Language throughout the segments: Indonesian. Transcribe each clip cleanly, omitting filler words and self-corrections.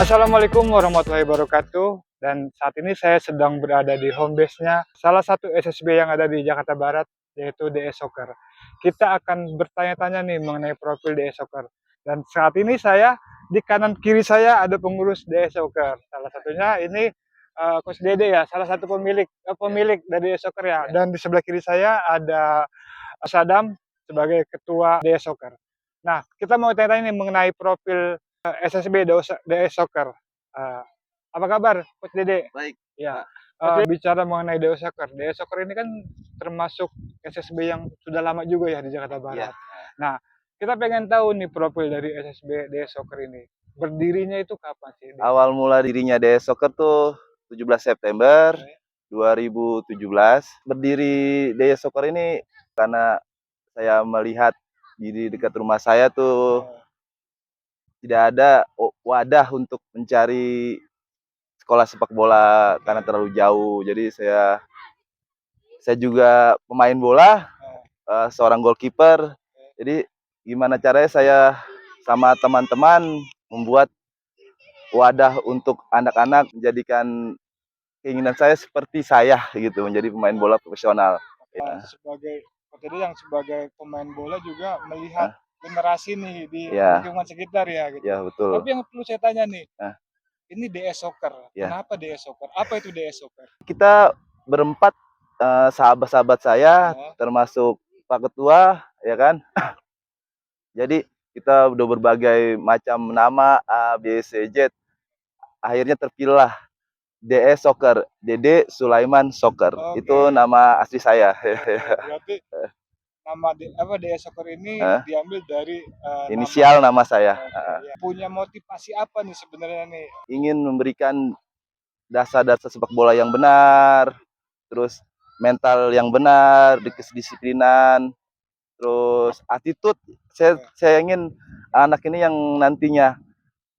Assalamualaikum warahmatullahi wabarakatuh. Dan saat ini saya sedang berada di home base-nya salah satu SSB yang ada di Jakarta Barat, yaitu DS Soccer. Kita akan bertanya-tanya nih mengenai profil DS Soccer. Dan saat ini saya di kanan kiri saya ada pengurus DS Soccer. Salah satunya ini Coach Dede ya, salah satu pemilik dari DS Soccer ya. Dan di sebelah kiri saya ada Sadam sebagai ketua DS Soccer. Nah, kita mau tanya-tanya nih mengenai profil SSB DS Soccer. Eh, apa kabar, Coach Dede? Baik. Ya, bicara mengenai DS Soccer. DS Soccer ini kan termasuk SSB yang sudah lama juga ya di Jakarta Barat. Iya. Nah, kita pengen tahu nih profil dari SSB DS Soccer ini. Berdirinya itu kapan sih? Awal mula dirinya DS Soccer tuh 17 September 2017. Berdiri DS Soccer ini karena saya melihat di dekat rumah saya tuh tidak ada wadah untuk mencari sekolah sepak bola karena terlalu jauh. Jadi saya juga pemain bola, seorang goalkeeper. Jadi gimana caranya saya sama teman-teman membuat wadah untuk anak-anak, menjadikan keinginan saya seperti saya gitu, menjadi pemain bola profesional. Ya. Sebagai jadi yang sebagai pemain bola juga melihat Nah, generasi nih di ya, lingkungan sekitar ya gitu. ya betul. Tapi yang perlu saya tanya nih, Nah, ini DS Soccer. ya. Kenapa DS Soccer? Apa itu DS Soccer? Kita berempat, sahabat-sahabat saya, Oh, termasuk Pak Ketua, ya kan. Jadi kita udah berbagai macam nama A, B, C, Z. Akhirnya terpilihlah DS Soccer, Dede Sulaiman Soccer. oke. Itu nama asli saya. Oke, berarti nama DS Soccer ini Eh, diambil dari nama. Inisial nama saya. Oke, ya. Punya motivasi apa nih sebenarnya nih? Ingin memberikan dasar-dasar sepak bola yang benar, terus mental yang benar, kedisiplinan, terus attitude. Saya ingin anak ini yang nantinya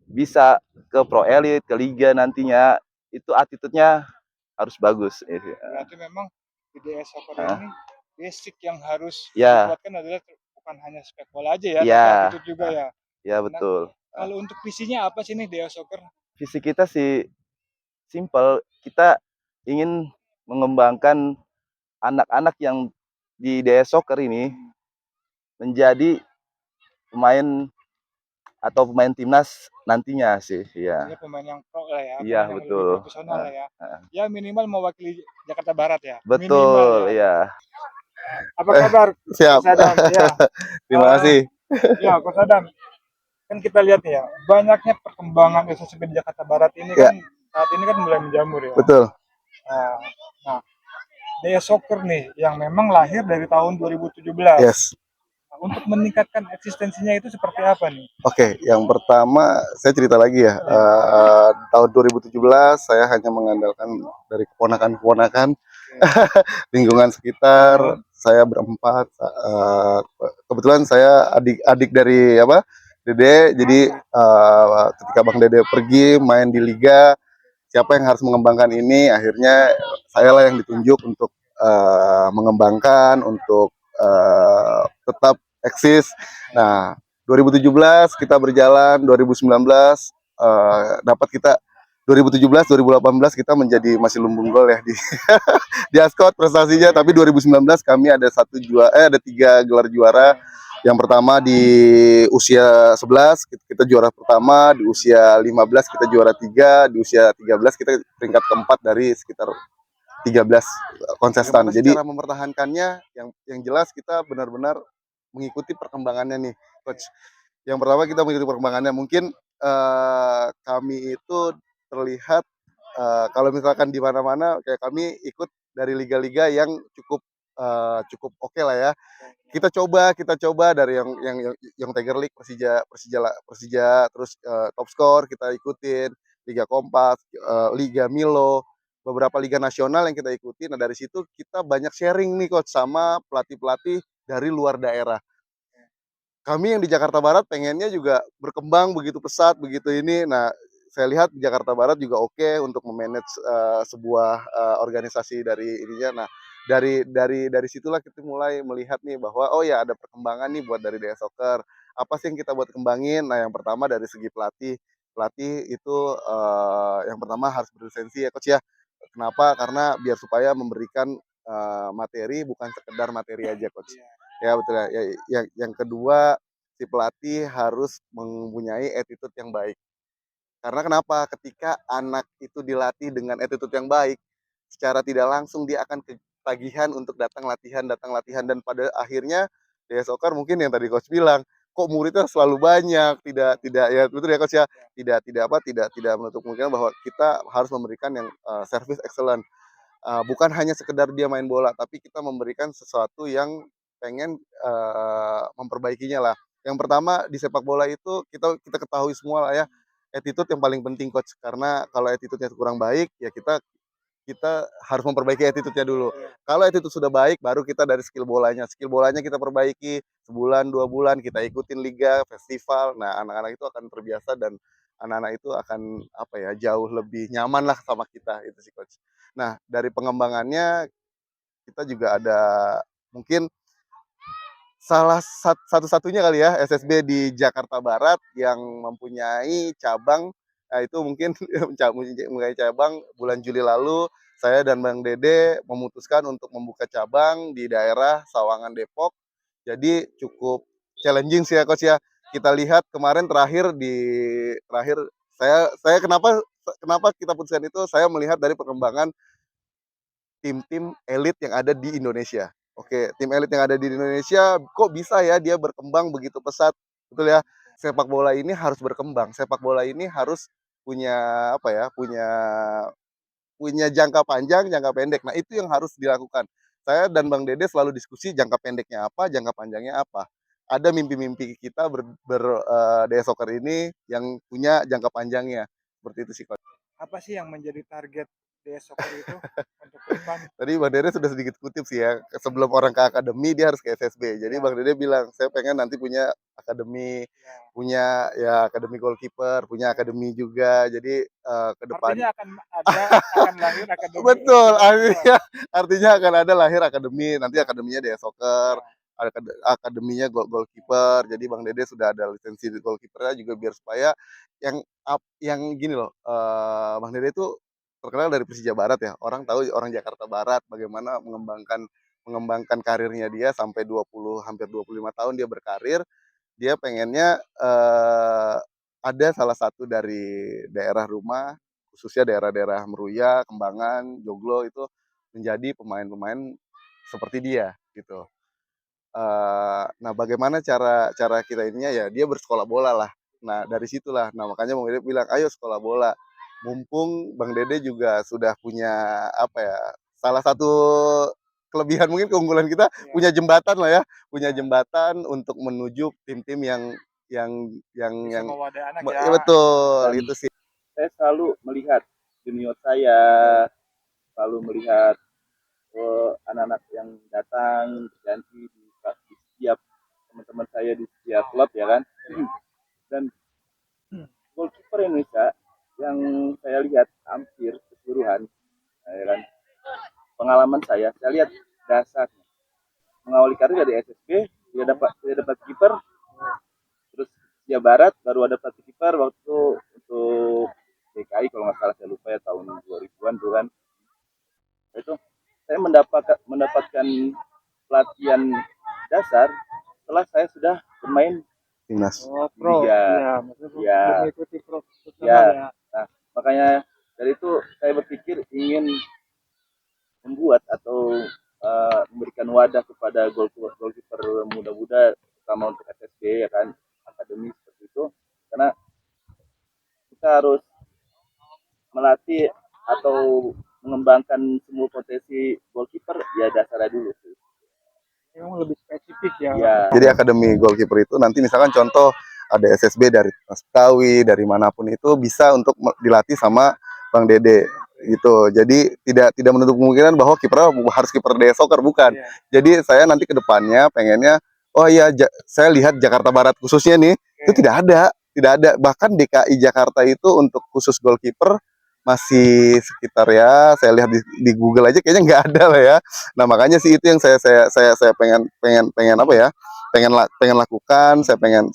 bisa ke Pro Elite, ke Liga nantinya, itu attitude-nya harus bagus. Berarti memang di DS Soccer Ah, ini basic yang harus ya, dikuatkan adalah bukan hanya sepak bola aja ya, tapi ya, attitude juga ya. ya Nah, betul. kalau untuk visinya apa sih nih DS Soccer? Visi kita sih simple, kita ingin mengembangkan anak-anak yang di DS Soccer ini menjadi pemain atau pemain timnas nantinya sih, Dia ya. pemain yang pro lah ya, Iya, pemain yang lebih betul. profesional lah ya. Heeh. Ya minimal mewakili Jakarta Barat ya, minimal Betul, ya. ya. Apa kabar, Siap. Coach Adam? Ya, Terima kasih. ya Coach Adam. Kan kita lihat ya, banyaknya perkembangan SSB di Jakarta Barat ini Ya, kan saat ini kan mulai menjamur ya. betul. Nah, nah Daya Soccer nih yang memang lahir dari tahun 2017. Yes. Nah, untuk meningkatkan eksistensinya itu seperti apa nih? Oke, yang pertama saya cerita lagi ya. Tahun 2017 saya hanya mengandalkan dari keponakan-keponakan lingkungan sekitar. Saya berempat. Kebetulan saya adik-adik dari apa? Dede. Jadi ketika Bang Dede pergi main di liga, siapa yang harus mengembangkan ini? Akhirnya saya lah yang ditunjuk untuk mengembangkan, untuk tetap eksis. Nah, 2017 kita berjalan, 2019 dapat kita 2017 2018 kita menjadi masih lumbung gol ya di di Ascot prestasinya, tapi 2019 kami ada ada 3 gelar juara. Yang pertama di usia 11 kita juara pertama, di usia 15 kita juara 3, di usia 13 kita peringkat keempat dari sekitar 13 kontestan. Jadi cara mempertahankannya yang jelas kita benar-benar mengikuti perkembangannya nih, coach. Yang pertama kita mengikuti perkembangannya. Mungkin kami itu terlihat kalau misalkan di mana-mana kayak kami ikut dari liga-liga yang cukup oke lah ya. Kita coba dari yang Tiger League, Persija, terus Top Score kita ikutin, Liga Kompas, Liga Milo, beberapa liga nasional yang kita ikuti. Nah, dari situ kita banyak sharing nih coach sama pelatih-pelatih dari luar daerah. Kami yang di Jakarta Barat pengennya juga berkembang begitu pesat, begitu ini. Nah, saya lihat di Jakarta Barat juga oke untuk memanage sebuah organisasi dari ininya. Nah, dari situlah kita mulai melihat nih bahwa oh ya ada perkembangan nih buat dari DS Soccer. Apa sih yang kita buat kembangin? Nah, yang pertama dari segi pelatih, pelatih itu yang pertama harus berlisensi ya coach ya. Kenapa? Karena biar supaya memberikan materi bukan sekedar materi aja coach. Ya betul ya. Yang kedua si pelatih harus mempunyai attitude yang baik. Karena kenapa? Ketika anak itu dilatih dengan attitude yang baik, secara tidak langsung dia akan ketagihan untuk datang latihan dan pada akhirnya Daya Soccer mungkin yang tadi coach bilang, kok muridnya selalu banyak, tidak ya betul ya coach ya, tidak menutup kemungkinan bahwa kita harus memberikan yang service excellent. Bukan hanya sekedar dia main bola, tapi kita memberikan sesuatu yang pengen memperbaikinya lah. Yang pertama di sepak bola itu kita kita ketahui semua lah ya, attitude yang paling penting coach. Karena kalau attitude-nya kurang baik, ya kita kita harus memperbaiki attitude-nya dulu. Kalau attitude sudah baik, baru kita dari skill bolanya. Skill bolanya kita perbaiki, sebulan, 2 bulan, kita ikutin liga, festival. Nah, anak-anak itu akan terbiasa dan anak-anak itu akan apa ya, jauh lebih nyaman lah sama kita, itu sih coach. Nah, dari pengembangannya kita juga ada mungkin satu-satunya kali ya SSB di Jakarta Barat yang mempunyai cabang. Nah, itu mungkin mempunyai cabang bulan Juli lalu saya dan Bang Dede memutuskan untuk membuka cabang di daerah Sawangan Depok. Jadi cukup challenging sih ya coach ya. Kita lihat kemarin terakhir saya kenapa kita putuskan itu, saya melihat dari perkembangan tim-tim elit yang ada di Indonesia. Oke, tim elit yang ada di Indonesia kok bisa ya dia berkembang begitu pesat, betul ya? Sepak bola ini harus berkembang, sepak bola ini harus punya apa ya, punya punya jangka panjang, jangka pendek. Nah, itu yang harus dilakukan. Saya dan Bang Dede selalu diskusi jangka pendeknya apa, jangka panjangnya apa. Ada mimpi-mimpi kita Dea Soccer ini yang punya jangka panjangnya. Seperti itu sih, Coach. Apa sih yang menjadi target DS Soccer itu untuk ke depan? Tadi Bang Dede sudah sedikit kutip sih ya, sebelum orang ke akademi dia harus ke SSB. Jadi Ya. Bang Dede bilang, saya pengen nanti punya akademi, Ya. punya ya akademi goalkeeper, punya akademi juga. Jadi ke depan Artinya akan lahir akademi. betul, akademi artinya akan ada lahir akademi, nanti akademinya Dea Soccer, akademinya goalkeeper. Jadi Bang Dede sudah ada lisensi di goalkeepernya juga biar supaya yang gini loh, Bang Dede itu terkenal dari Persija Barat ya. Orang tahu orang Jakarta Barat bagaimana mengembangkan karirnya dia sampai 20 hampir 25 tahun dia berkarir. Dia pengennya ada salah satu dari daerah rumah, khususnya daerah-daerah Meruya, Kembangan, Joglo itu menjadi pemain-pemain seperti dia gitu. Nah, bagaimana cara cara kita ininya ya dia bersekolah bola lah. Nah, dari situlah. Nah, makanya Bang Dede bilang, "Ayo sekolah bola." Mumpung Bang Dede juga sudah punya apa ya, salah satu kelebihan mungkin keunggulan kita punya jembatan lah ya, punya jembatan untuk menuju tim-tim bisa yang mewadah anak ya ya. betul, Dan itu sih. saya selalu melihat junior saya, selalu melihat anak-anak yang datang berganti di setiap teman-teman saya di setiap klub ya kan. Dan goalkeeper Indonesia yang saya lihat hampir keseluruhan, ya kan, pengalaman saya lihat dasar mengawali karir dari SSB, dia dapat kiper, terus dia Barat baru ada pelatih kiper waktu untuk DKI kalau nggak salah, saya lupa ya, tahun 2000-an tuh kan. Itu saya mendapatkan pelatihan dasar setelah saya sudah bermain Timnas. Pro. Liga. Ya, maksudnya Ya. mengikuti profesional Ya. ya. Nah, makanya dari itu saya berpikir ingin membuat atau memberikan wadah kepada goalkeeper muda-muda, terutama untuk SSB ya kan, akademi seperti itu, karena kita harus melatih atau mengembangkan semua potensi goalkeeper ya dasarnya dulu sih. Memang lebih spesifik ya. Ya. Jadi akademi goalkeeper itu nanti misalkan contoh ada SSB dari Mas Betawi, dari manapun itu bisa untuk dilatih sama Bang Dede gitu. Jadi tidak menutup kemungkinan bahwa kiper harus kiper Dea Soccer, bukan. Iya. Jadi saya nanti ke depannya pengennya, oh iya saya lihat Jakarta Barat khususnya nih, itu tidak ada. Bahkan DKI Jakarta itu untuk khusus goalkeeper masih sekitar ya, saya lihat di Google aja kayaknya nggak ada lah ya. Nah makanya sih itu yang saya pengen pengen pengen apa ya, pengen lakukan, saya pengen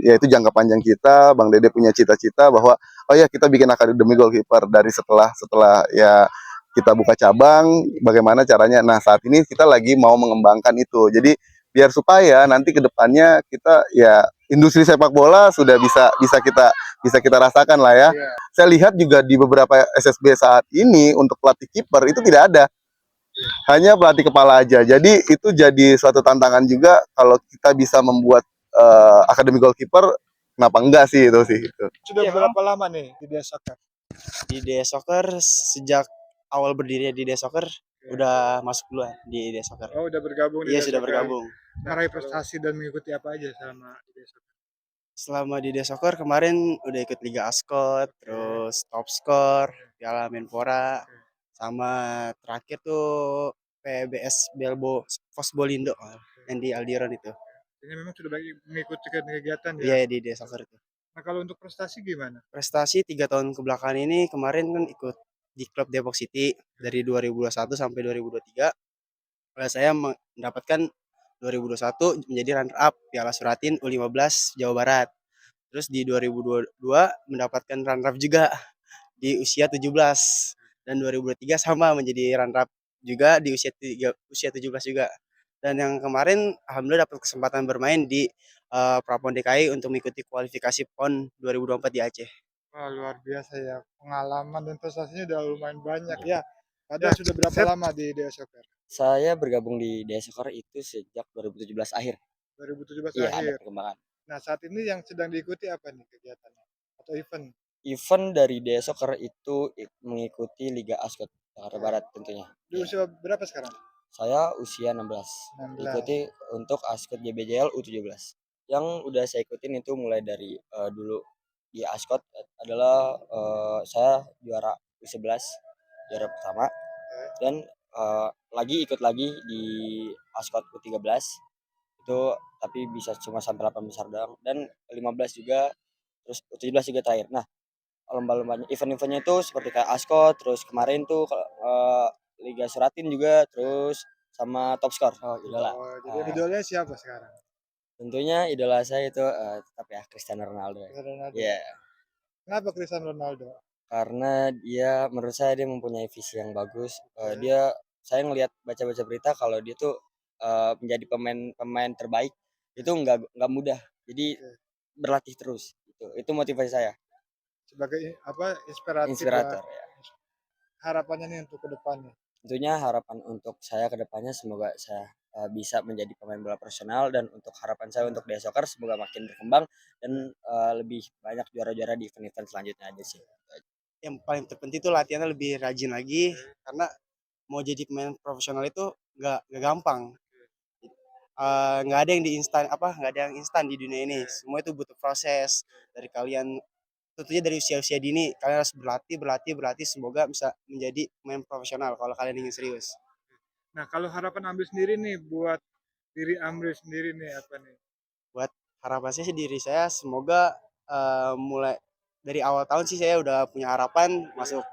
ya itu jangka panjang kita. Bang Dede punya cita-cita bahwa oh ya kita bikin akademi goalkeeper dari setelah setelah ya kita buka cabang, bagaimana caranya. Nah saat ini kita lagi mau mengembangkan itu. Jadi biar supaya nanti ke depannya kita ya industri sepak bola sudah bisa kita rasakan lah ya. Iya. Saya lihat juga di beberapa SSB saat ini untuk pelatih kiper itu tidak ada, hanya pelatih kepala aja. Jadi itu jadi suatu tantangan juga kalau kita bisa membuat akademi goalkeeper, kenapa enggak sih itu sih. Gitu. Sudah berapa lama nih di DS Soccer? Di DS Soccer sejak awal berdirinya di DS Soccer udah masuk duluan di DS Soccer. Oh, udah bergabung di Iya DS sudah Soccer. bergabung. Meraih prestasi dan mengikuti apa aja selama di DS Soccer? Selama di DS Soccer kemarin udah ikut Liga Ascot, terus Top Score, Piala Menpora, sama terakhir tuh PBS Belbo Fosbolindo yang di Aldiron itu. Ini memang sudah banyak mengikuti kegiatan ya. Iya di DS Soccer itu. Nah, kalau untuk prestasi gimana? Prestasi 3 tahun kebelakangan ini kemarin kan ikut di klub Depok City dari 2021 sampai 2023. Saya mendapatkan 2021 menjadi runner up Piala Suratin U15 Jawa Barat. Terus di 2022 mendapatkan runner up juga di usia 17 dan 2023 sama menjadi runner up juga di usia 17 juga. Dan yang kemarin alhamdulillah dapat kesempatan bermain di Prapon DKI untuk mengikuti kualifikasi PON 2024 di Aceh. Wah, luar biasa ya. Pengalaman dan prestasinya udah lumayan banyak ya. Ada sudah berapa lama di DS Soccer? Saya bergabung di DS Soccer itu sejak 2017 akhir. 2017 Iya, ada akhir. perkembangan. Nah, saat ini yang sedang diikuti apa nih kegiatannya? Atau event? Event dari DS Soccer itu mengikuti Liga Ascot Jakarta Barat tentunya. Di Iya. usia berapa sekarang? Saya usia 16. 16. Ikuti untuk Ascot JBJL U17. Yang udah saya ikutin itu mulai dari dulu di Ascot adalah saya juara U11, juara pertama. Dan ikut lagi di Ascot U13 itu tapi bisa cuma sampai 8 besar doang, dan 15 juga, terus U17 juga terakhir. Nah, lomba-lombanya event-eventnya itu seperti kayak Ascot, terus kemarin tuh Liga Suratin juga, terus sama Top Score. Oh, idola. Oh, jadi idolanya siapa sekarang? Tentunya idola saya itu tetap ya Cristiano Ronaldo. Cristiano Ronaldo. Iya, Kenapa Cristiano Ronaldo? karena menurut saya dia mempunyai visi yang bagus. Saya ngelihat baca-baca berita kalau dia tuh menjadi pemain terbaik itu nggak mudah. Jadi berlatih terus. Itu motivasi saya. Sebagai apa inspiratif Inspirator lah. ya. Harapannya nih untuk ke depannya. Tentunya harapan untuk saya ke depannya semoga saya bisa menjadi pemain bola profesional, dan untuk harapan saya untuk DS Soccer semoga makin berkembang dan lebih banyak juara-juara di event-event selanjutnya aja sih. Yang paling terpenting itu latihannya lebih rajin lagi karena mau jadi pemain profesional itu nggak gampang. Nggak ada yang nggak ada yang instan di dunia ini. Semua itu butuh proses dari kalian. Tentunya dari usia-usia dini kalian harus berlatih. Semoga bisa menjadi pemain profesional kalau kalian ingin serius. Nah, kalau harapan Amri sendiri nih buat diri Amri sendiri nih apa nih? Buat harapan saya sih diri saya semoga mulai dari awal tahun sih saya udah punya harapan masuk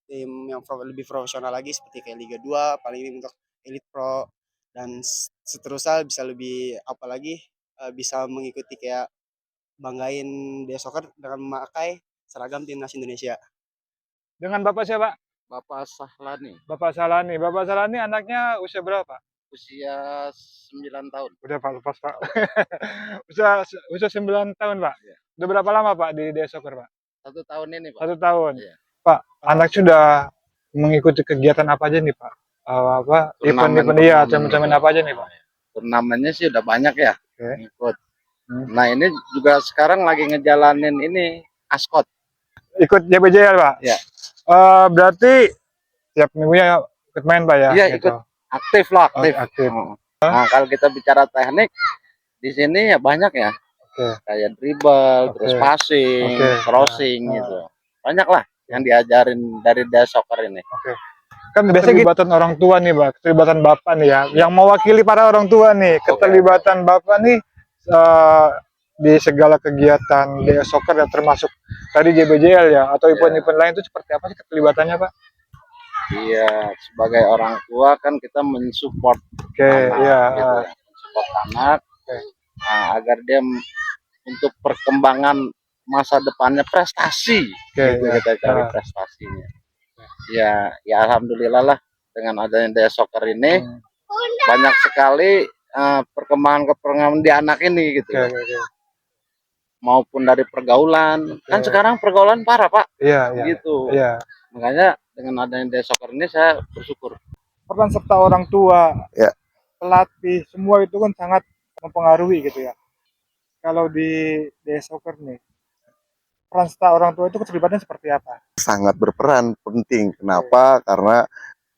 tim yang lebih profesional lagi seperti kayak Liga 2 paling ini untuk Elite Pro, dan seterusnya bisa lebih apalagi bisa mengikuti kayak banggain DS Soccer dengan memakai seragam timnas Indonesia. Dengan Bapak siapa? Bapak Sahlani, Bapak Salani. Bapak Salani anaknya usia berapa? usia 9 tahun. Udah Pak, lepas Pak. usia 9 tahun Pak. Iya. Udah berapa lama Pak di DS Soccer Pak? 1 tahun ini, Pak. 1 tahun. Iya. Pak, anak sudah mengikuti kegiatan apa aja nih Pak? Event-event turnamen apa aja nih Pak? Turnamennya sih udah banyak ya, Oke. ikut. Nah, ini juga sekarang lagi ngejalanin ini Ascot. Ikut JBJL Pak? Iya. Berarti tiap minggunya ikut main Pak ya? Iya, gitu. Aktif lah, aktif. Oh, aktif. Nah, kalau kita bicara teknik di sini ya banyak ya. Oke. Kayak dribble, Oke. terus passing, Oke. crossing gitu. Banyak lah yang diajarin dari DS Soccer ini. Kan biasanya keterlibatan orang tua nih Pak, keterlibatan Bapak nih ya, yang mewakili para orang tua nih, keterlibatan Bapak nih di segala kegiatan DE Soccer ya, termasuk tadi JBJL ya, atau event-event lain itu seperti apa sih keterlibatannya, Pak? Iya, sebagai orang tua kan kita mensupport Oke, iya, anak gitu ya. Mensupport anak agar dia untuk perkembangan masa depannya prestasi oke, gitu ya, kita cari prestasinya. Ya, ya alhamdulillah lah dengan adanya DE Soccer ini banyak sekali perkembangan di anak ini gitu oke, ya. oke, oke. Maupun dari pergaulan. Kan sekarang pergaulan parah, Pak. Iya, iya, Gitu. iya. Makanya dengan adanya DE Soccer ini saya bersyukur. Peran serta orang tua, Ya. pelatih, semua itu kan sangat mempengaruhi gitu ya. Kalau di DE Soccer nih, peran serta orang tua itu keterlibatannya seperti apa? Sangat berperan penting. Kenapa? Karena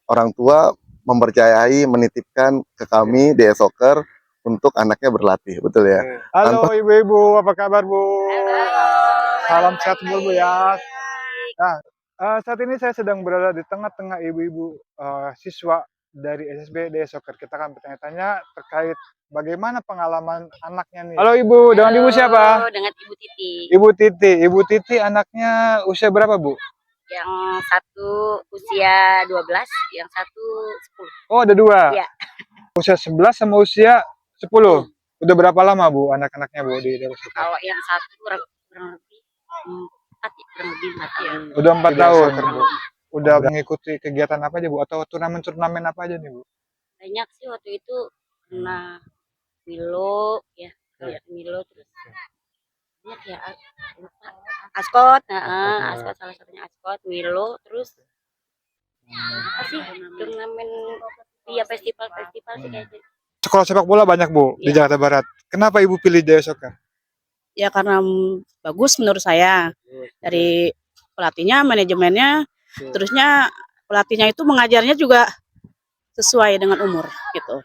orang tua mempercayai, menitipkan ke kami DE Soccer untuk anaknya berlatih, betul ya? Halo ibu-ibu, apa kabar Bu? Salam sehat dulu Bu ya. Nah, saat ini saya sedang berada di tengah-tengah ibu-ibu siswa dari SSB DE Soccer. Kita akan bertanya-tanya terkait bagaimana pengalaman anaknya nih. Halo Ibu, dengan Ibu siapa? Dengan Ibu Titi. Ibu Titi. Ibu Titi anaknya usia berapa Bu? Yang satu usia 12, yang satu 10. Oh ada dua. Iya. Usia 11 sama usia 10. Udah berapa lama Bu anak-anaknya Bu di DE Soccer? Kalau yang satu kurang lebih 4 ya, kurang lebih 4 ya. Udah 4 tahun Bu. Udah mengikuti kegiatan apa aja Bu? Atau turnamen-turnamen apa aja nih Bu? Banyak sih waktu itu pernah Milo ya, Milo terus banyak ya, lupa. Askot, Askot salah satunya Askot, Milo terus apa sih turnamen iya festival sih kayaknya. Sekolah sepak bola banyak Bu di Iya. Jakarta Barat. Kenapa Ibu pilih DE Soccer? Ya karena bagus menurut saya. Dari pelatihnya, manajemennya, terusnya pelatihnya itu mengajarnya juga sesuai dengan umur gitu.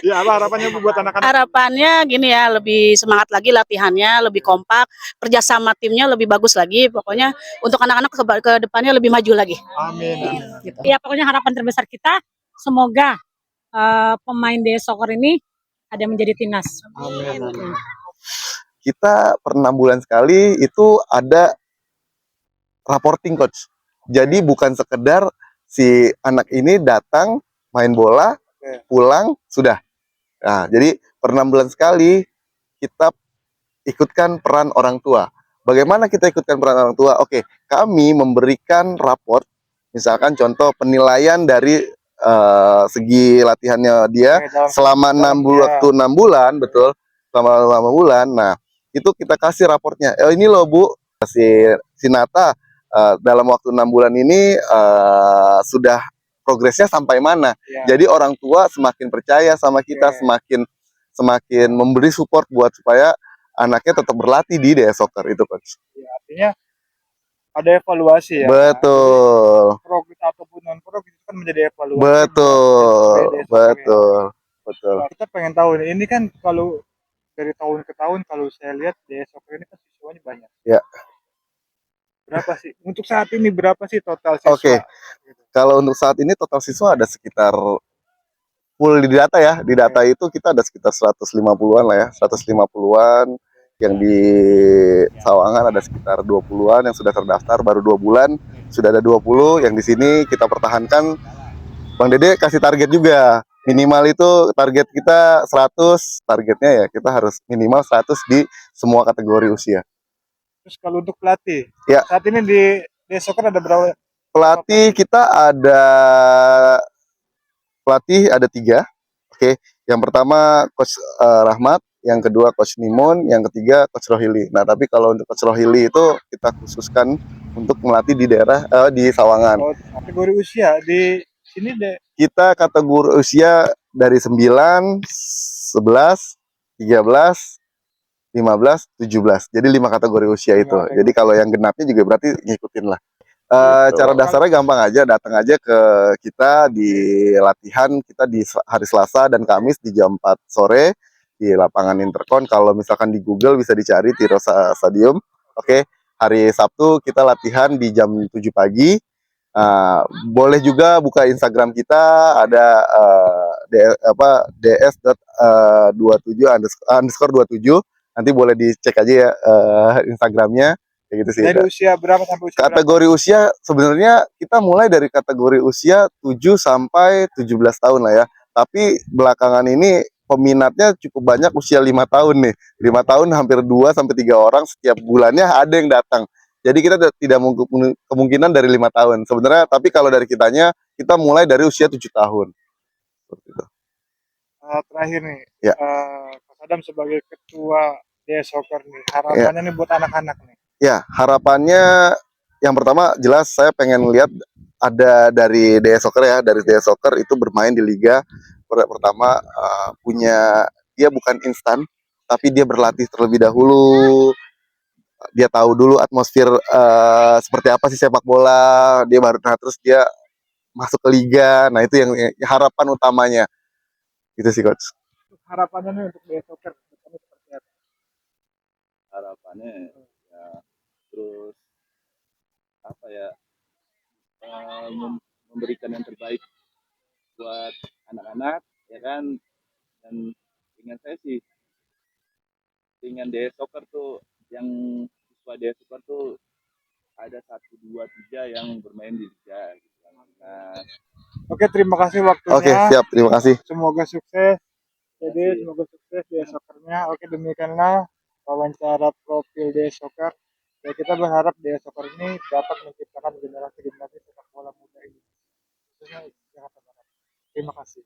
Ya apa harapannya Bu buat anak-anak? Harapannya gini ya, lebih semangat lagi latihannya, lebih kompak, kerjasama timnya lebih bagus lagi. Pokoknya untuk anak-anak ke depannya lebih maju lagi. Amin. Gitu. Ya pokoknya harapan terbesar kita semoga pemain DE Soccer ini ada menjadi timnas. Amin. Kita per 6 bulan sekali itu ada reporting coach. Jadi bukan sekedar si anak ini datang main bola, pulang sudah. Nah, jadi per 6 bulan sekali kita ikutkan peran orang tua. Bagaimana kita ikutkan peran orang tua? Oke, kami memberikan raport, misalkan contoh penilaian dari segi latihannya dia selama 6 bulan, betul, selama 6 bulan. Nah, itu kita kasih raportnya. Ini loh Bu, si Nata dalam waktu 6 bulan ini sudah progresnya sampai mana. Jadi orang tua semakin percaya sama kita, semakin memberi support buat supaya anaknya tetap berlatih di DE Soccer itu coach. Ya, artinya ada evaluasi ya. Betul. Progres ataupun non progres itu kan menjadi evaluasi. Betul. Nah, kita pengen tahu nih, ini kan kalau dari tahun ke tahun kalau saya lihat DE Soccer ini kan siswanya banyak. Ya. Berapa sih? Untuk saat ini berapa sih total siswa? Oke. Kalau untuk saat ini total siswa ada sekitar full di data ya. Di data itu kita ada sekitar 150-an lah ya. 150-an. Yang di Sawangan ada sekitar 20-an yang sudah terdaftar baru 2 bulan. Sudah ada 20 yang di sini kita pertahankan. Bang Dede kasih target juga. Minimal itu target kita 100. Targetnya ya kita harus minimal 100 di semua kategori usia. Terus kalau untuk pelatih, Ya. saat ini di DE Soccer ada berapa? Pelatih kita pelatih ada 3. Oke, yang pertama Coach Rahmat, yang kedua Coach Nimun, yang ketiga Coach Rohili. Nah, tapi kalau untuk Coach Rohili itu kita khususkan untuk melatih di daerah di Sawangan. Oh, kategori usia di sini Kita kategori usia dari 9, 11, 13, 15, 17. Jadi 5 kategori usia itu. Jadi kalau yang genapnya juga berarti ngikutin lah. Cara dasarnya gampang aja, datang aja ke kita di latihan kita di hari Selasa dan Kamis di jam 4 sore di lapangan Intercon. Kalau misalkan di Google bisa dicari Tirosa Stadium. Oke, hari Sabtu kita latihan di jam 7 pagi. Boleh juga buka Instagram kita ada ds.27 _27. Nanti boleh dicek aja ya Instagramnya, kayak gitu sih. Dari usia berapa sampai usia berapa? Kategori usia sebenarnya kita mulai dari kategori usia 7 sampai 17 tahun lah ya. Tapi belakangan ini peminatnya cukup banyak usia 5 tahun nih. 5 tahun hampir 2 sampai 3 orang setiap bulannya ada yang datang. Jadi kita tidak kemungkinan dari 5 tahun. Sebenarnya tapi kalau dari kitanya kita mulai dari usia 7 tahun. Seperti itu. Terakhir nih, Ya. Coach Adam sebagai ketua DS Soccer nih, harapannya nih buat anak-anak nih. Ya, harapannya yang pertama jelas saya pengen lihat ada dari DS Soccer ya, dari DS Soccer itu bermain di liga pertama punya dia bukan instan, tapi dia berlatih terlebih dahulu, dia tahu dulu atmosfer seperti apa sih sepak bola, dia baru terus dia masuk ke liga. Nah, itu yang harapan utamanya. Itu sih coach. Harapannya nih untuk DS Soccer depannya seperti apa? Harapannya ya terus apa ya memberikan yang terbaik buat anak-anak ya kan, dan dengan saya sih dengan DS Soccer tuh yang siswa DS Soccer tuh ada 1, 2, 3 yang bermain di liga gitu kan. Nah, Oke, terima kasih Oke, waktunya. siap. Terima kasih. Semoga sukses. Jadi semoga sukses DS Soccer-nya. Oke, demikianlah wawancara profil DS Soccer. Ya, kita berharap DS Soccer ini dapat menciptakan generasi-generasi sepak bola muda ini. Khususnya di Jakarta Barat. Terima kasih.